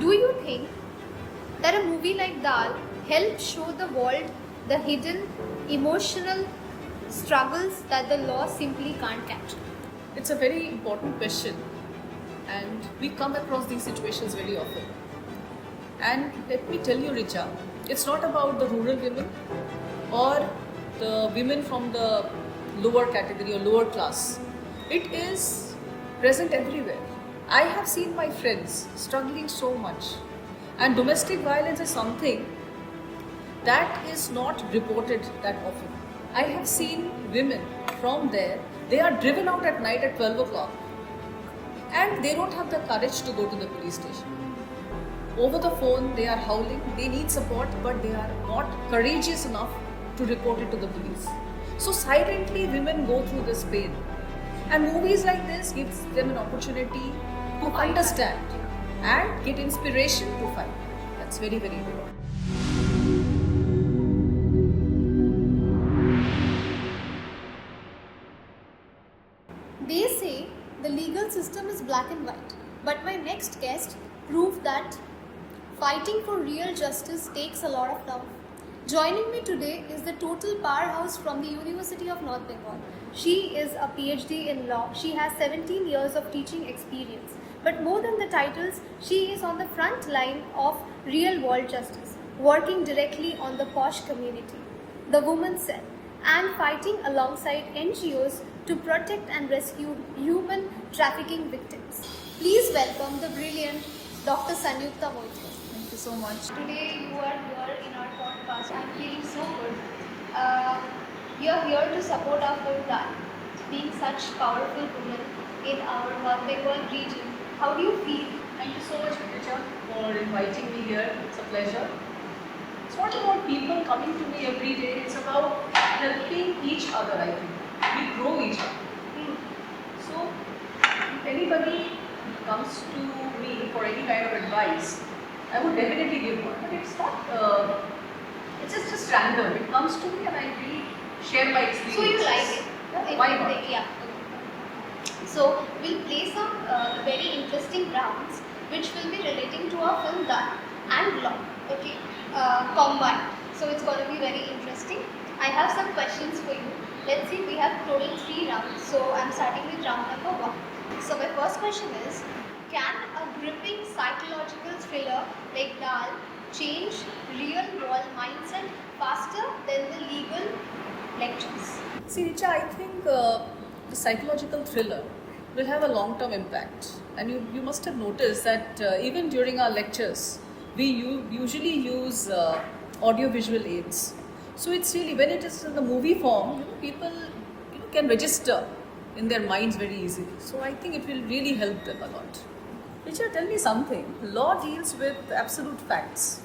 Do you think that a movie like Dal helps show the world the hidden emotional struggles that the law simply can't capture? It's a very important question, and we come across these situations very often. And let me tell you, Richa, it's not about the rural women or the women from the lower category or lower class. It is present everywhere. I have seen my friends struggling so much, and domestic violence is something that is not reported that often. I have seen women from there, they are driven out at night at 12 o'clock and they don't have the courage to go to the police station. Over the phone, they are howling, they need support, but they are not courageous enough to report it to the police. So silently, women go through this pain. And movies like this gives them an opportunity to understand and get inspiration to fight. That's very, very important. They say the legal system is black and white, but my next guest proved that fighting for real justice takes a lot of love. Joining me today is the total powerhouse from the University of North Bengal. She is a PhD in law. She has 17 years of teaching experience. But more than the titles, she is on the front line of real world justice, working directly on the posh community, the women's cell, and fighting alongside NGOs to protect and rescue human trafficking victims. Please welcome the brilliant Dr. Sanyukta Moitra. Thank you so much. Today you are here in our podcast. I'm feeling so good. You are here to support our film Dal, being such powerful women in our North Bengal region. How do you feel? Thank you so much, Richa, for inviting me here. It's a pleasure. It's not about people coming to me every day, it's about helping each other, I think. We grow each other. So, if anybody comes to me for any kind of advice, I would definitely give one. But it's not, it's just random. It comes to me and I really share my experience. So you like it? Yeah, why not? Yeah. So we'll play some very interesting rounds which will be relating to our film Dal and law. Okay, combined. So it's going to be very interesting. I have some questions for you. Let's see, we have total 3 rounds. So I'm starting with round number 1. So my first question is, can a gripping psychological thriller like Dal change real world mindset faster than the legal lectures? See, Richa, I think the psychological thriller will have a long-term impact. And you must have noticed that even during our lectures, we usually use audio-visual aids. So it's really, when it is in the movie form, people can register in their minds very easily. So I think it will really help them a lot. Richa, tell me something. Law deals with absolute facts,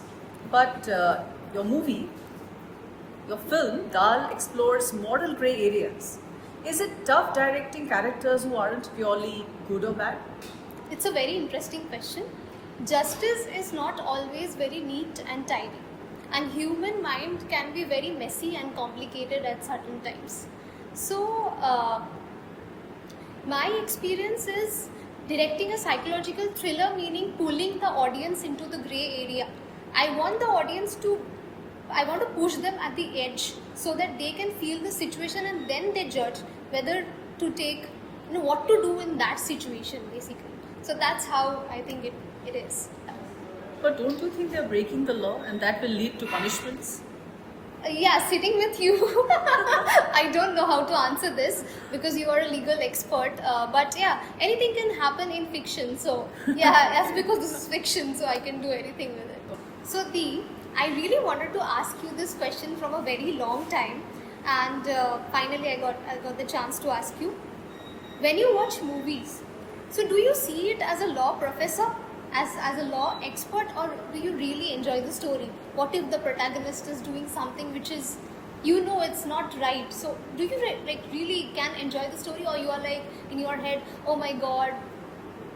but your movie, your film, Dal, explores moral grey areas. Is it tough directing characters who aren't purely good or bad? It's a very interesting question. Justice is not always very neat and tidy, and human mind can be very messy and complicated at certain times. So, my experience is directing a psychological thriller, meaning pulling the audience into the grey area. I want to push them at the edge so that they can feel the situation and then they judge whether to take, what to do in that situation basically. So that's how I think it is. But don't you think they're breaking the law and that will lead to punishments? Yeah, sitting with you, I don't know how to answer this because you are a legal expert. But yeah, anything can happen in fiction. So yeah, that's because this is fiction, so I can do anything with it. So I really wanted to ask you this question from a very long time, and finally I got the chance to ask you. When you watch movies, so do you see it as a law professor, as a law expert, or do you really enjoy the story? What if the protagonist is doing something which is, it's not right? So do you really can enjoy the story, or you are like in your head, oh my god,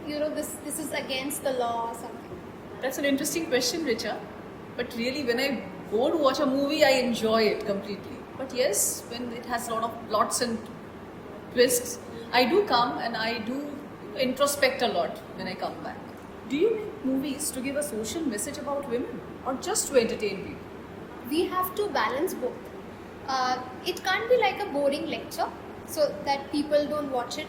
this is against the law or something? That's an interesting question, Richa. But really, when I go to watch a movie, I enjoy it completely. But yes, when it has a lot of plots and twists, I do come and I do introspect a lot when I come back. Do you make movies to give a social message about women or just to entertain people? We have to balance both. It can't be like a boring lecture so that people don't watch it.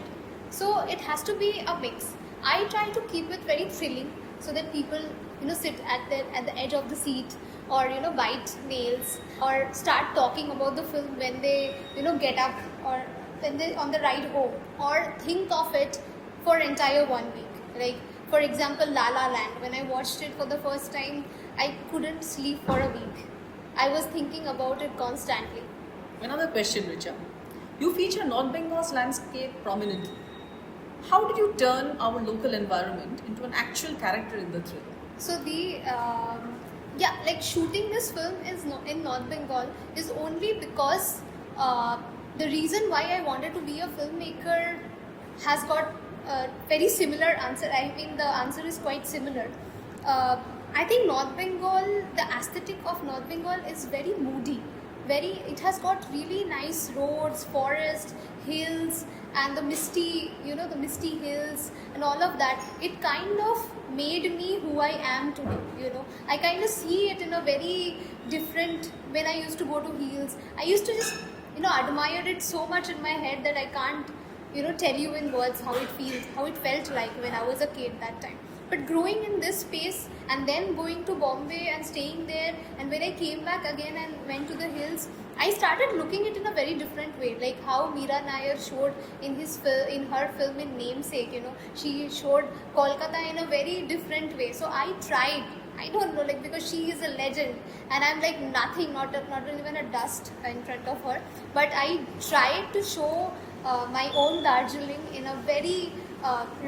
So it has to be a mix. I try to keep it very thrilling so that people sit at the edge of the seat, or bite nails, or start talking about the film when they get up, or when they on the ride home, or think of it for entire 1 week. Like, for example, La La Land. When I watched it for the first time, I couldn't sleep for a week. I was thinking about it constantly. Another question, Richa. You feature North Bengal's landscape prominently. How did you turn our local environment into an actual character in the thriller? So like shooting this film in North Bengal is only because the reason why I wanted to be a filmmaker has got a very similar answer. I mean, the answer is quite similar. I think North Bengal, the aesthetic of North Bengal is very moody. It has got really nice roads, forests, hills, and the misty hills and all of that. It kind of made me who I am today. I kind of see it in a very different. When I used to go to hills, I used to just admire it so much in my head that I can't tell you in words how it felt like when I was a kid that time. But growing in this space and then going to Bombay and staying there, and when I came back again and went to the hills, I started looking it in a very different way. Like how Meera Nair showed in her film in Namesake, she showed Kolkata in a very different way. So I tried. I don't know, like, because she is a legend and I'm like nothing, not even a dust in front of her. But I tried to show my own Darjeeling in a very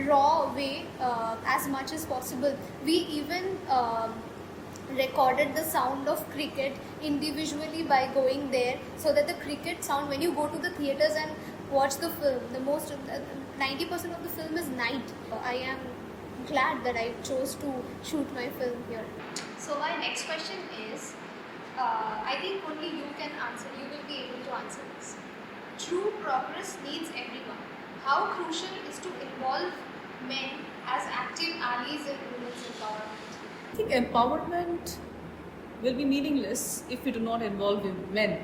raw way, as much as possible. We even recorded the sound of cricket individually by going there, so that the cricket sound, when you go to the theaters and watch the film, 90% of the film is night. I am glad that I chose to shoot my film here. So my next question is, I think only you can answer. You will be able to answer this. True progress needs everyone. How crucial is to involve men as active allies in women's empowerment? I think empowerment will be meaningless if we do not involve men.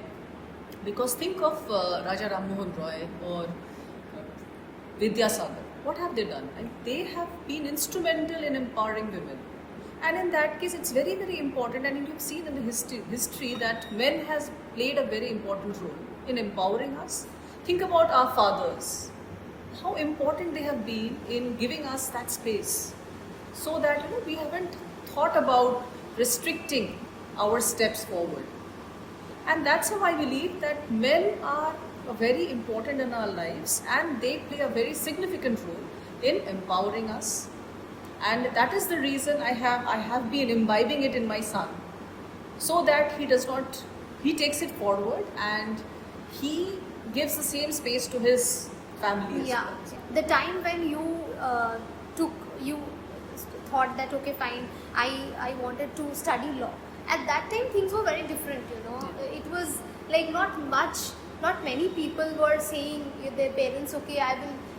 Because think of Raja Ram Mohan Roy or Vidyasagar. What have they done? And they have been instrumental in empowering women. And in that case, it's very, very important. And you've seen in the history that men has played a very important role in empowering us. Think about our fathers. How important they have been in giving us that space, so that we haven't thought about restricting our steps forward. And that's how I believe that men are very important in our lives, and they play a very significant role in empowering us. And that is the reason I have been imbibing it in my son, so that he takes it forward and he gives the same space to his family as well. The time when you thought that, okay, fine, I wanted to study law. At that time, things were very different. It was like not many people were saying their parents, okay,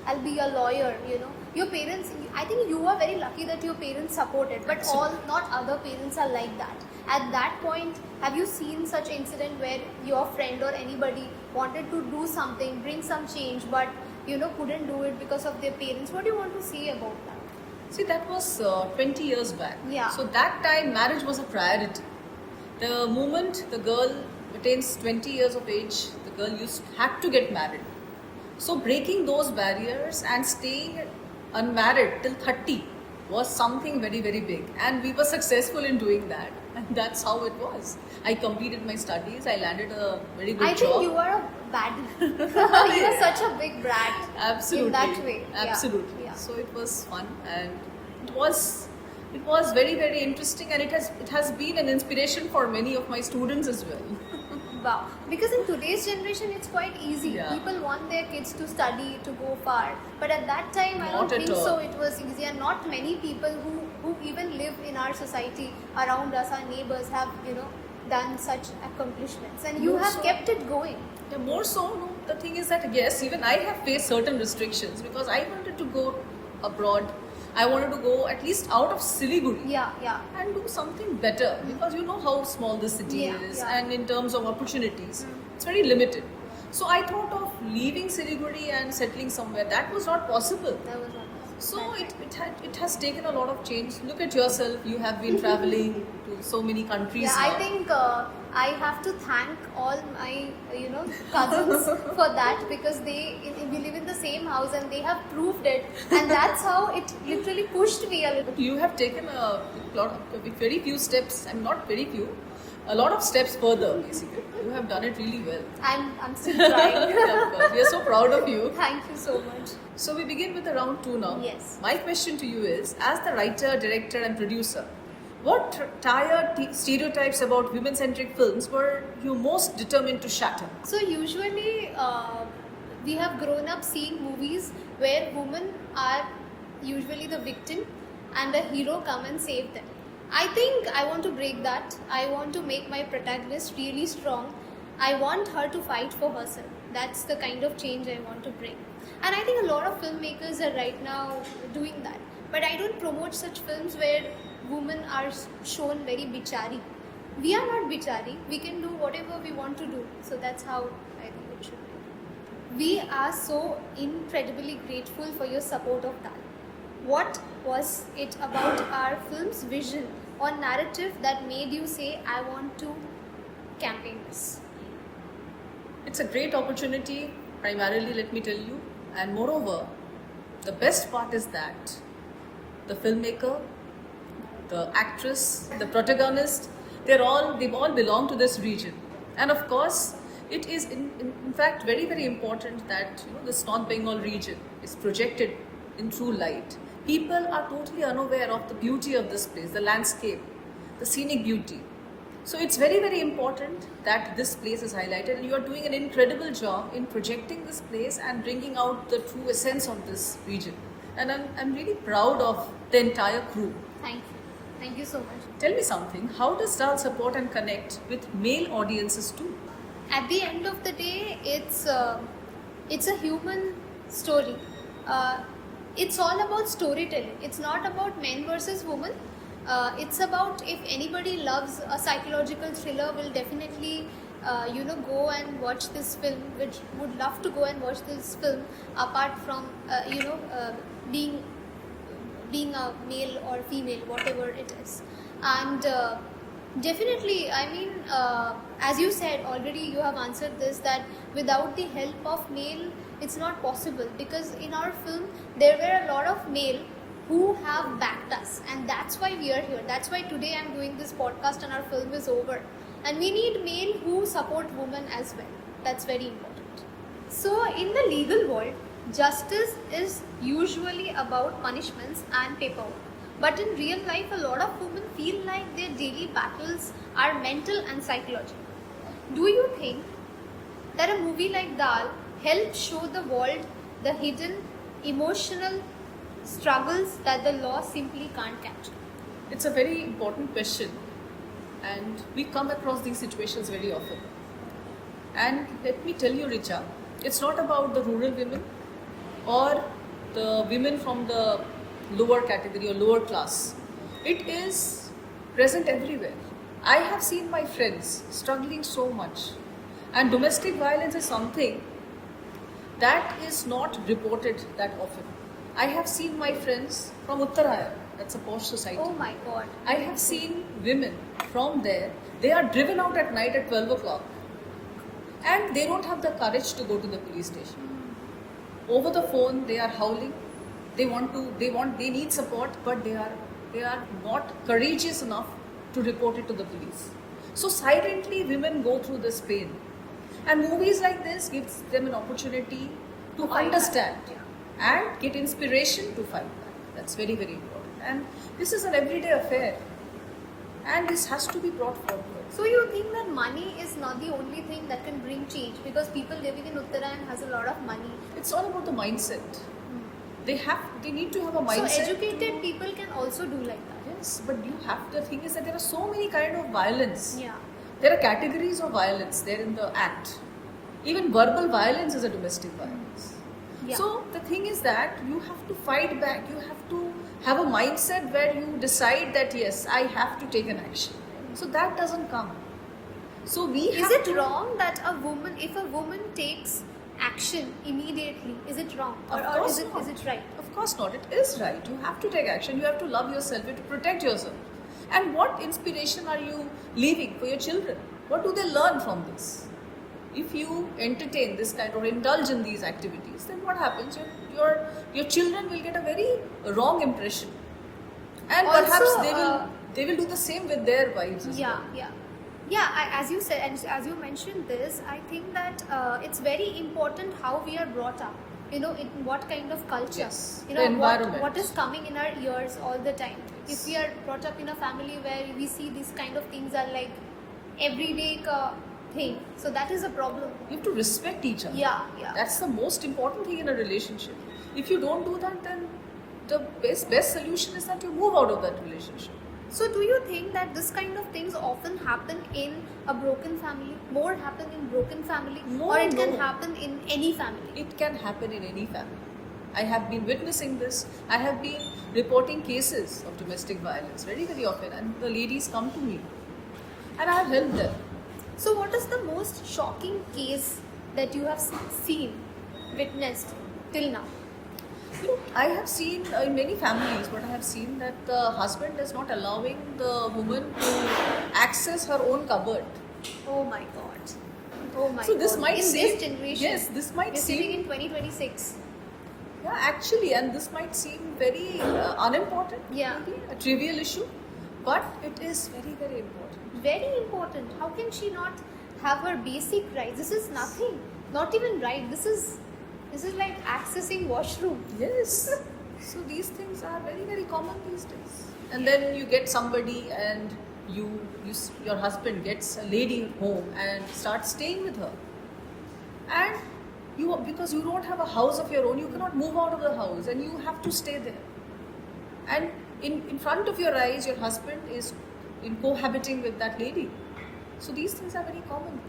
I'll be a lawyer. Your parents, I think you are very lucky that your parents supported, but not other parents are like that. At that point, have you seen such incident where your friend or anybody wanted to do something, bring some change, but couldn't do it because of their parents? What do you want to say about that? See, that was 20 years back. Yeah. So that time, marriage was a priority. The moment the girl attains 20 years of age, the girl had to get married. So breaking those barriers and staying unmarried till 30 was something very, very big. And we were successful in doing that. And that's how it was. I completed my studies. I landed a very good job. I think you are a bad... you are such a big brat. Absolutely. In that way. Absolutely. Yeah. So it was fun, and it was very, very interesting, and it has been an inspiration for many of my students as well. Wow. Because in today's generation, it's quite easy. Yeah. People want their kids to study, to go far. But at that time, I don't think so. It was easy, and not many people who even live in our society around us, our neighbors, have done such accomplishments, and you have kept it going. Yeah, more so. No, the thing is that yes, even I have faced certain restrictions because I wanted to go abroad I wanted to go at least out of Siliguri Yeah. and do something better, because you know how small the city Yeah, is, yeah. and in terms of opportunities, it's very limited. So I thought of leaving Siliguri and settling somewhere. That was not possible. That was one. So it has taken a lot of change. Look at yourself. You have been traveling to so many countries Yeah, now. I think I have to thank all my cousins for that, because we live in the same house and they have proved it, and that's how it literally pushed me a little. You have taken a very few steps, and not very few, a lot of steps further. Basically, you have done it really well. I'm still trying. Yeah, of course. We are so proud of you. Thank you so much. So we begin with the round 2 now. Yes. My question to you is, as the writer, director and producer, what tired stereotypes about women-centric films were you most determined to shatter? So usually we have grown up seeing movies where women are usually the victim and the hero come and save them. I think I want to break that. I want to make my protagonist really strong. I want her to fight for herself. That's the kind of change I want to bring. And I think a lot of filmmakers are right now doing that. But I don't promote such films where women are shown very bichari. We are not bichari. We can do whatever we want to do. So that's how I think it should be. We are so incredibly grateful for your support of that. What was it about our film's vision or narrative that made you say, I want to campaign this? It's a great opportunity, primarily, let me tell you. And moreover, the best part is that the filmmaker, the actress, the protagonist, they've all belong to this region. And of course, it is in fact very, very important that this North Bengal region is projected in true light. People are totally unaware of the beauty of this place, the landscape, the scenic beauty. So it's very, very important that this place is highlighted, and you are doing an incredible job in projecting this place and bringing out the true essence of this region. And I'm really proud of the entire crew. Thank you. Thank you so much. Tell me something, how does Dal support and connect with male audiences too? At the end of the day, it's a human story. It's all about storytelling. It's not about men versus women. It's about, if anybody loves a psychological thriller, will definitely go and watch this film, which would love to go and watch this film, apart from being a male or female, whatever it is. And definitely, I mean, as you said already, you have answered this, that without the help of male, it's not possible, because in our film there were a lot of male who have backed us, and that's why we are here. That's why today I'm doing this podcast and our film is over. And we need male who support women as well. That's very important. So in the legal world, justice is usually about punishments and paperwork. But in real life, a lot of women feel like their daily battles are mental and psychological. Do you think that a movie like Dal helps show the world the hidden emotional struggles that the law simply can't capture? It's a very important question, and we come across these situations very often. And let me tell you, Richa, it's not about the rural women or the women from the lower category or lower class. It is present everywhere. I have seen my friends struggling so much, and domestic violence is something that is not reported that often. I have seen my friends from Uttaraya, that's a posh society. Oh my God. I have seen women from there, they are driven out at night at 12 o'clock and they don't have the courage to go to the police station. Over the phone, they are howling. They need support, but they are not courageous enough to report it to the police. So silently, women go through this pain. And movies like this gives them an opportunity to understand and get inspiration to fight back. That's very, very important. And this is an everyday affair. And this has to be brought forward. So you think that money is not the only thing that can bring change, because people living in Uttarakhand has a lot of money. It's all about the mindset. They need to have a mindset. So educated people can also do like that. Yes, but the thing is that there are so many kind of violence. Yeah. There are categories of violence there in the act. Even verbal violence is a domestic violence. Yeah. So the thing is that you have to fight back. You have to have a mindset where you decide that yes, I have to take an action. So that doesn't come. So we Is have it to, wrong that if a woman takes action immediately, is it wrong? Of Or course is not. it right? Of course not. It is right. You have to take action. You have to love yourself. You have to protect yourself. And what inspiration are you leaving for your children? What do they learn from this? If you entertain this kind or indulge in these activities, then what happens? Your children will get a very wrong impression, and Also, perhaps they will do the same with their wives as well. As you said, and as you mentioned this, I think that it's very important how we are brought up. In what kind of culture, Yes, you the know, environment. what is coming in our ears all the time. If we are brought up in a family where we see these kind of things are like everyday thing, so that is a problem. You have to respect each other. Yeah. That's the most important thing in a relationship. If you don't do that, then the best solution is that you move out of that relationship. So do you think that this kind of things often happen in a broken family? More happen in broken family? No, or it can no. happen in any family? It can happen in any family. I have been witnessing this. I have been reporting cases of domestic violence very, very often, and the ladies come to me and I have helped them. So what is the most shocking case that you have seen, witnessed till now? I have seen in many families, what I have seen, that the husband is not allowing the woman to access her own cupboard. Oh my God. Oh my So this God. might in seem- this generation. yes, this might we're seem- sitting in 2026. Yeah, actually, and this might seem very unimportant, Yeah. maybe a trivial issue, but it is very, very important. Very important. How can she not have her basic rights? This is nothing. Not even right. This is like accessing washroom. Yes. So these things are very, very common these days. And then you get somebody and your husband gets a lady home and starts staying with her. And because you don't have a house of your own, you cannot move out of the house and you have to stay there. And in front of your eyes, your husband is cohabiting with that lady. So these things are very common.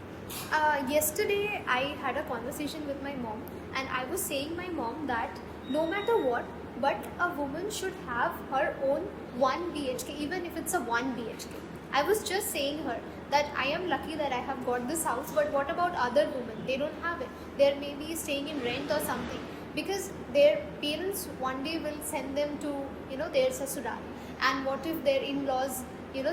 Yesterday I had a conversation with my mom, and I was saying my mom that no matter what, but a woman should have her own 1 BHK, even if it's a 1 BHK. I was just saying her that I am lucky that I have got this house, but what about other women? They don't have it. They're maybe staying in rent or something, because their parents one day will send them to their sasural, and what if their in-laws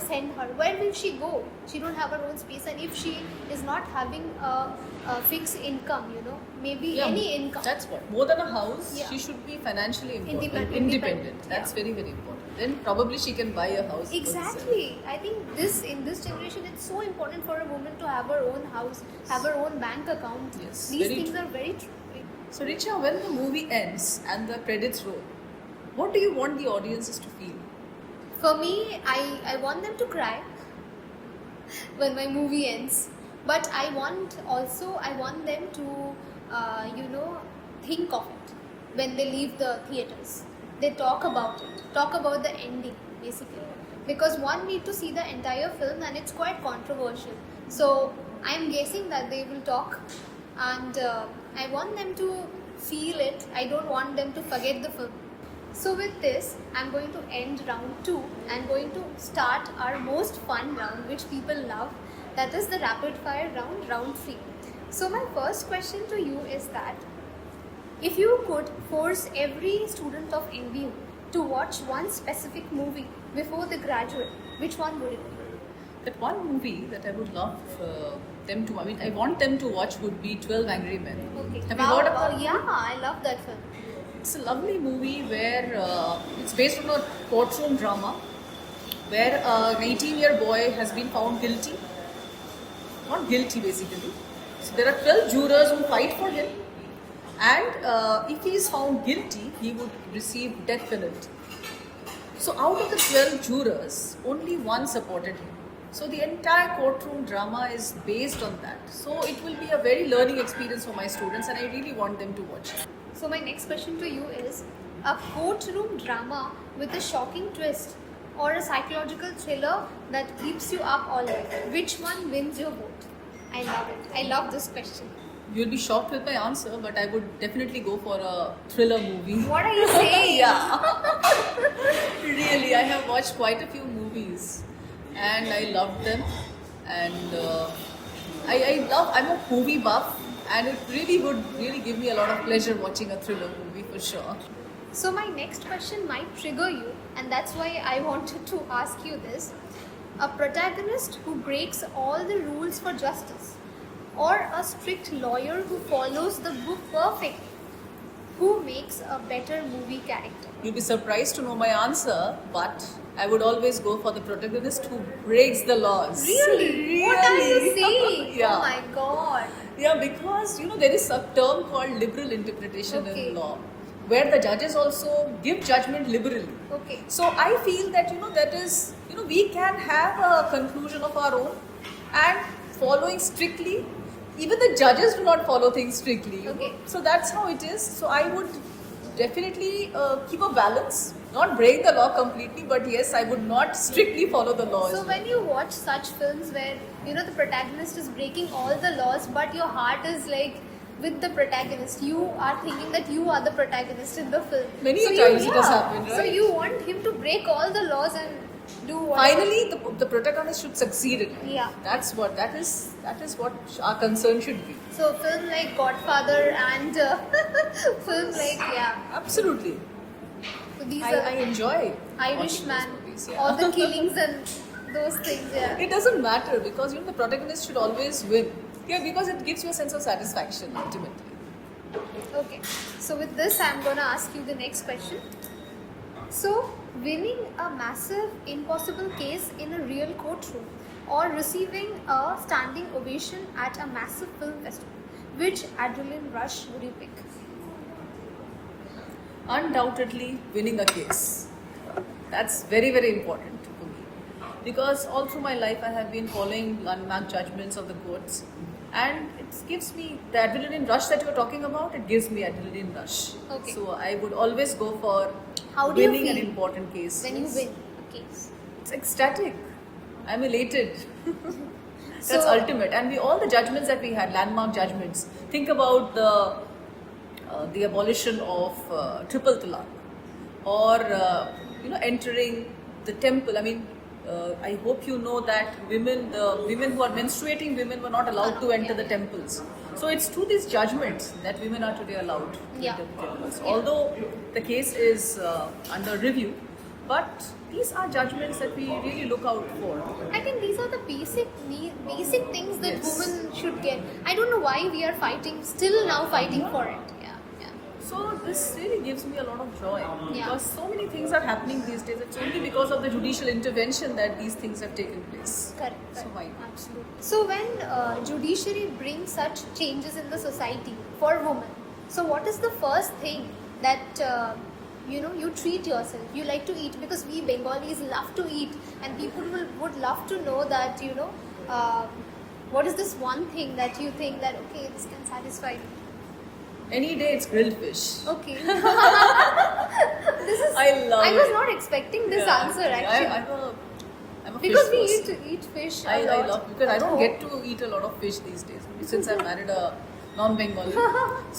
send her? Where will she go? She don't have her own space, and if she is not having a fixed income, maybe any income. That's what. More than a house, Yeah. she should be financially Independent. independent. That's Yeah. very, very important. Then probably she can buy a house. for herself. Exactly. I think in this generation, it's so important for a woman to have her own house, have her own bank account. Yes, These very things true. are very true. So Richa, when the movie ends and the credits roll, what do you want the audiences to feel? For me, I want them to cry when my movie ends, but I want them to think of it when they leave the theaters. They talk about the ending basically, because one need to see the entire film and it's quite controversial. So I'm guessing that they will talk, and I want them to feel it. I don't want them to forget the film. So with this, I'm going to end round 2 and going to start our most fun round, which people love. That is the rapid fire round 3. So my first question to you is that if you could force every student of NBU to watch one specific movie before they graduate, which one would it be? That one movie that I would love them to, I want them to watch would be 12 Angry Men. Okay. Have you heard about it? Yeah, I love that film. It's a lovely movie where it's based on a courtroom drama where an 18-year boy has been found guilty. Not guilty basically. So there are 12 jurors who fight for him, and if he is found guilty, he would receive death penalty. So out of the 12 jurors, only one supported him. So the entire courtroom drama is based on that. So it will be a very learning experience for my students, and I really want them to watch it. So my next question to you is, a courtroom drama with a shocking twist or a psychological thriller that keeps you up all night, which one wins your vote? I love it. I love this question. You'll be shocked with my answer, but I would definitely go for a thriller movie. What are you saying? Yeah. Really, I have watched quite a few movies and I loved them. And I'm a movie buff, and it really would really give me a lot of pleasure watching a thriller movie for sure. So my next question might trigger you, and that's why I wanted to ask you this. A protagonist who breaks all the rules for justice, or a strict lawyer who follows the book perfectly? Who makes a better movie character? You'll be surprised to know my answer, but I would always go for the protagonist who breaks the laws. Really? What are you saying? Yeah. Oh my god. Yeah, because there is a term called liberal interpretation Okay. in law, where the judges also give judgment liberally. Okay. So I feel that that is we can have a conclusion of our own, and following strictly. Even the judges do not follow things strictly. Okay. So that's how it is. So I would definitely keep a balance, not break the law completely, but yes, I would not strictly follow the laws. So when you watch such films where the protagonist is breaking all the laws, but your heart is like with the protagonist, you are thinking that you are the protagonist in the film. Many times it has happened, So right? you want him to break all the laws and do what? Finally, the protagonist should succeed in it. Yeah. That is what our concern should be. So film like Godfather and film like Absolutely. So these I are enjoy Irishman, watching those movies, yeah. all the killings and those things. Yeah. It doesn't matter because the protagonist should always win. Yeah, because it gives you a sense of satisfaction ultimately. Okay, so with this, I'm gonna ask you the next question. So, winning a massive impossible case in a real courtroom or receiving a standing ovation at a massive film festival, which adrenaline rush would you pick? Undoubtedly winning a case. That's very, very important for me. Because all through my life I have been following landmark judgments of the courts, and it gives me the adrenaline rush that you were talking about, it gives me adrenaline rush. Okay. So I would always go for How do you winning an feel important case. when you win a case? It's ecstatic. I'm elated. That's So- ultimate. And all the judgments that we had, landmark judgments. Think about the abolition of triple talaq, or entering the temple. I mean, I hope you know that the women who are menstruating women were not allowed to enter the temples. So it's through these judgments that women are today allowed to enter the temples. Although the case is under review, but these are judgments that we really look out for. I think these are the basic things that Yes. women should get. I don't know why we are still now fighting for it. Yeah. So this really gives me a lot of joy Yeah. because so many things are happening these days. It's only because of the judicial intervention that these things have taken place. Correct. So why not? Absolutely. So when judiciary brings such changes in the society for women, so what is the first thing that you treat yourself? You like to eat because we Bengalis love to eat, and people would love to know that what is this one thing that you think that okay, this can satisfy me. Any day it's grilled fish. Okay. This is. I love I was it. not expecting this Yeah. answer actually. I'm a Because we fish person. eat fish. I a lot love because I at don't home. get to eat a lot of fish these days since I married a non-Bengali.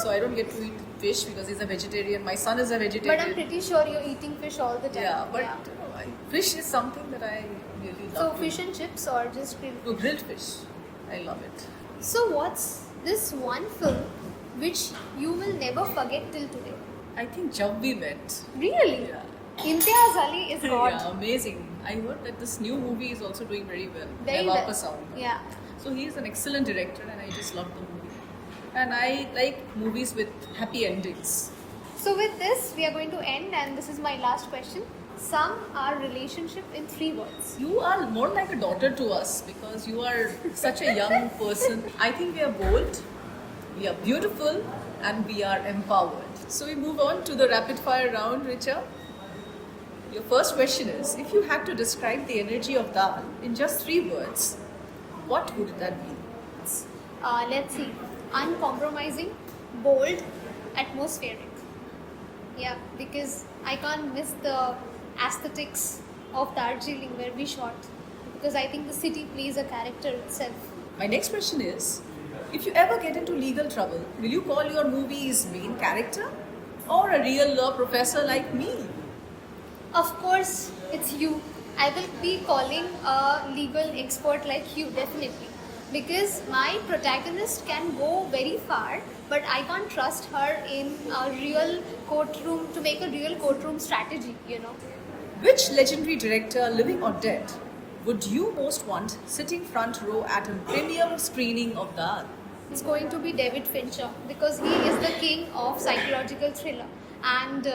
So I don't get to eat fish because he's a vegetarian. My son is a vegetarian. But I'm pretty sure you're eating fish all the time. Yeah, but fish is something that I really love. So to fish and chips or just grilled? eat. Grilled fish. I love it. So what's this one film which you will never forget till today? I think Jab We Met. Really? Yeah. Imtiaz Ali is God. Yeah, amazing. I heard that this new movie is also doing very well. Very Mehboob well. Pasaund. Yeah. So he is an excellent director and I just love the movie. And I like movies with happy endings. So with this, we are going to end, and this is my last question. Sum our relationship in 3 words. You are more like a daughter to us because you are such a young person. I think we are bold, we are beautiful, and we are empowered. So we move on to the rapid fire round, Richa. Your first question is, if you had to describe the energy of Dal in just 3 words, what would that be? Let's see. Uncompromising, bold, atmospheric. Yeah, because I can't miss the aesthetics of Darjeeling where we shot. Because I think the city plays a character itself. My next question is, If you ever get into legal trouble, will you call your movie's main character or a real law professor like me? Of course, it's you. I will be calling a legal expert like you, definitely. Because my protagonist can go very far, but I can't trust her in a real courtroom to make a real courtroom strategy, you know. Which legendary director, living or dead, would you most want sitting front row at a premium screening of Dal? It's going to be David Fincher because he is the king of psychological thriller. And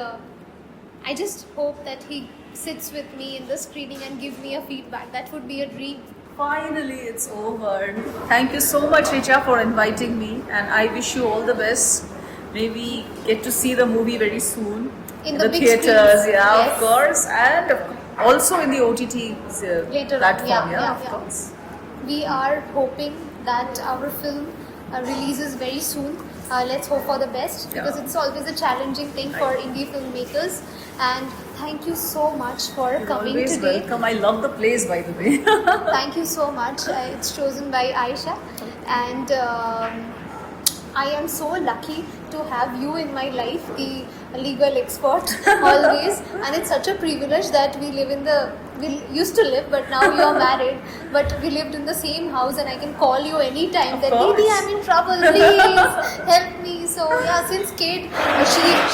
I just hope that he sits with me in the screening and give me a feedback. That would be a dream. Finally, it's over. Thank you so much, Richa, for inviting me, and I wish you all the best. Maybe get to see the movie very soon In the big theaters, screens, yeah, yes. of course, and also in the OTT Later on, platform, yeah, of yeah. course. We are hoping that our film releases very soon. Let's hope for the best because Yeah. it's always a challenging thing for indie filmmakers. And thank you so much for You're coming always today. welcome. I love the place, by the way. Thank you so much. It's chosen by Aisha, and I am so lucky to have you in my life, the legal expert, always. And it's such a privilege that we used to live, but now you are married. But we lived in the same house, and I can call you anytime. Of That course. Didi, I'm in trouble. Please help me. So yeah, since kid,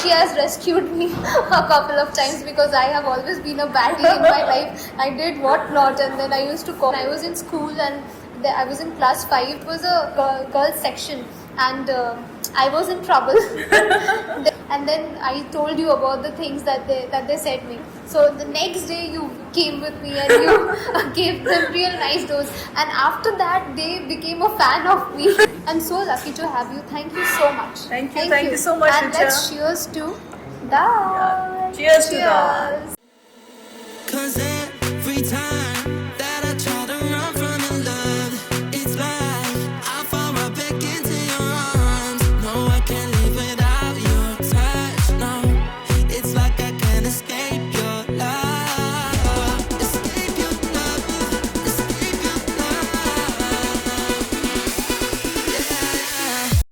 she has rescued me a couple of times because I have always been a baddie in my life. I did what not, and then I used to call. I was in school and I was in class 5. It was a girls section, and I was in trouble. And then I told you about the things that they said me. So the next day you came with me and you gave them real nice dose. And after that they became a fan of me. I'm so lucky to have you. Thank you so much. Thank you so much, And Richa. let's cheers to Dal. Cheers to Dal. Cause every time